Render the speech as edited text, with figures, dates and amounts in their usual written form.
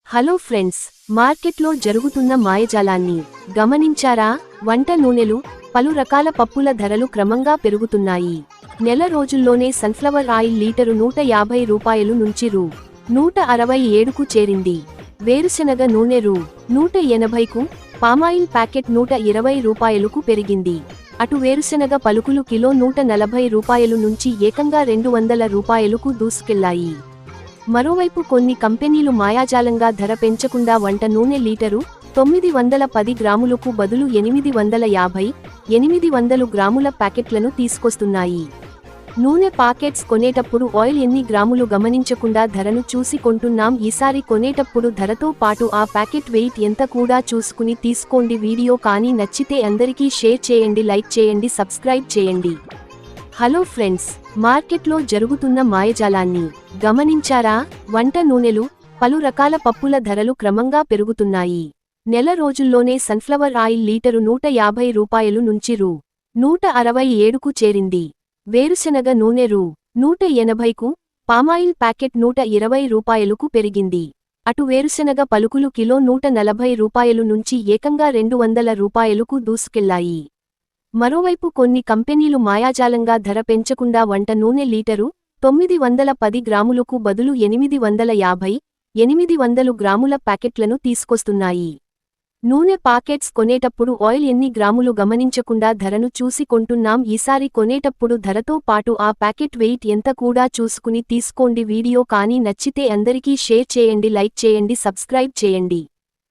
Hello friends, మార్కెట్లో జరుగుతున్న మాయజాలాన్ని గమనించారా? వంట నూనెలు, పలు రకాల పప్పుల ధరలు క్రమంగా పెరుగుతున్నాయి. నెల రోజుల్లోనే సన్ఫ్లవర్ ఆయిల్ లీటరు రూ. 150 నుంచి రూ. 167కు చేరింది. వేరుశెనగ నూనె రూ. 180కు, పామాయిల్ ప్యాకెట్ రూ. 120కు పెరిగింది. అటు వేరుశెనగ పలుకులు కిలో రూ. 140 నుంచి ఏకంగా రూ. 200కు దూసుకెళ్లాయి. మరోవైపు కొన్ని కంపెనీలు మాయాజాలంగా ధర పెంచకుండా వంట నూనె లీటరు 910 గ్రాములకు బదులు 850, 800 గ్రాముల ప్యాకెట్లను తీసుకొస్తున్నాయి. నూనె పాకెట్స్ కొనేటప్పుడు ఆయిల్ ఎన్ని గ్రాములు గమనించకుండా ధరను చూసి కొంటున్నాం. ఈసారి కొనేటప్పుడు ధరతో పాటు ఆ ప్యాకెట్ వెయిట్ ఎంత కూడా చూసుకుని తీసుకోండి. వీడియో కానీ నచ్చితే అందరికీ షేర్ చేయండి, లైక్ చేయండి, సబ్స్క్రైబ్ చేయండి. హలో ఫ్రెండ్స్, మార్కెట్లో జరుగుతున్న మాయజాలాన్ని గమనించారా? వంట నూనెలు, పలు రకాల పప్పుల ధరలు క్రమంగా పెరుగుతున్నాయి. నెల రోజుల్లోనే సన్ఫ్లవర్ ఆయిల్ లీటరు రూ. 150 నుంచి రూ. 167కు చేరింది. వేరుశెనగ నూనె రూ. 180కు, పామాయిల్ ప్యాకెట్ రూ. 120కు పెరిగింది. అటు వేరుశెనగ పలుకులు కిలో రూ. 140 నుంచి ఏకంగా రూ. 200కు దూసుకెళ్లాయి. మరోవైపు కొన్ని కంపెనీలు మాయాజాలంగా ధర పెంచకుండా వంట నూనె లీటరు 910 గ్రాములకు బదులు 850, 800 గ్రాముల ప్యాకెట్లను తీసుకొస్తున్నాయి. నూనె పాకెట్స్ కొనేటప్పుడు ఆయిల్ ఎన్ని గ్రాములు గమనించకుండా ధరను చూసి కొంటున్నాం. ఈసారి కొనేటప్పుడు ధరతో పాటు ఆ ప్యాకెట్ వెయిట్ ఎంత కూడా చూసుకుని తీసుకోండి. వీడియో కానీ నచ్చితే అందరికీ షేర్ చేయండి, లైక్ చేయండి, సబ్స్క్రైబ్ చేయండి.